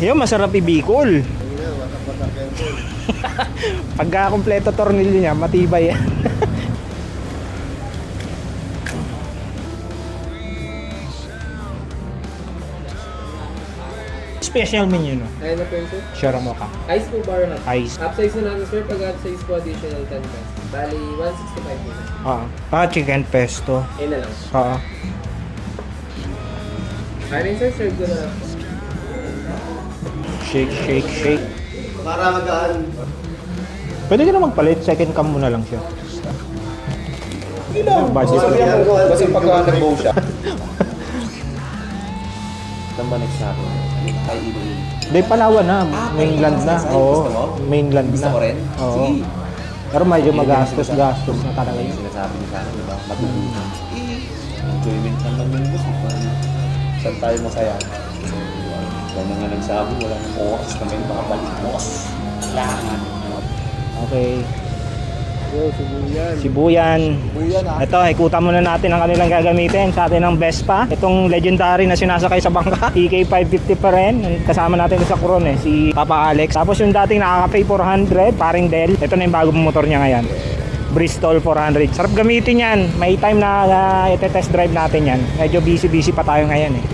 Yun, masarap i-Bicol. Pagka kompleto tornilyo niya, matibay yan. Special menu, no? Ayun na po yun, sir. Share mo ka. Ice po bar na. Ice. Upsize na natin, sir. Pag upsize po, additional 10 pesos. Bali, 165 po. Chicken pesto. Ayun na lang. Ayun, sir. Serve ko na lang. Shake, shake, shake. Para magaan. Pwede ka na magpalit, second cam mo na lang siya. Budget. Kasi pagka nag-bow siya. Saan ba nagsabi? Ay, iba. Hindi, Palawan na. Mainland na. Oo. Mainland Gusto na. mo rin? Oo. Sige. Pero medyo magastos-gastos na talaga Yung yun. sinasabi niya sa akin, di ba? Matutunan. Enjoyment naman yung boss. Saan tayo masaya? Kaya na nga nagsabi, wala nang oras na may makabalik boss. Kailangan. Okay. Yo, Sibuyan. Sibuyan. Buyan ah. Ito, ikutan muna natin ang kanilang gagamitin sa atin ng Vespa. Itong legendary na sinasakay sa bangka. TK550 pa rin. Kasama natin sa Coron si Papa Alex. Tapos yung dating nakaka-pay 400, paring Del. Ito na yung bagong motor niya ngayon. Bristol 400. Sarap gamitin yan. May time na ite-test drive natin yan. Medyo busy pa tayo ngayon eh.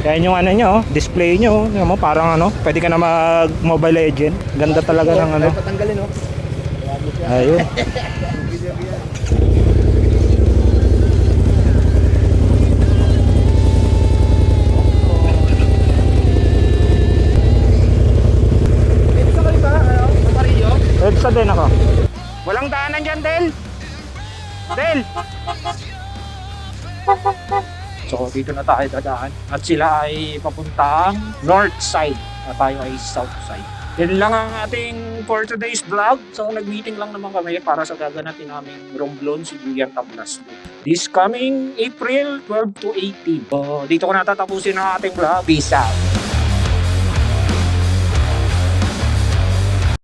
Yan yung ano nyo, display nyo. Mo, parang ano, pwede ka na mag Mobile Legend. Ganda talaga ng ano. Patanggalin, no? Ayun. Dito sa kaliba, Maparillo. Edsa din ako. Walang daanan dyan, Del. Del. So dito na tayo dadaan. At sila ay papuntang north side. At tayo ay south side. Yan lang ang ating for today's vlog. So nag-meeting lang naman kami para sa gaganatin naming Romblon, Sibuyan, Tablas. This coming April 12 to 18. So dito ko natatapusin ang ating vlog. Peace out.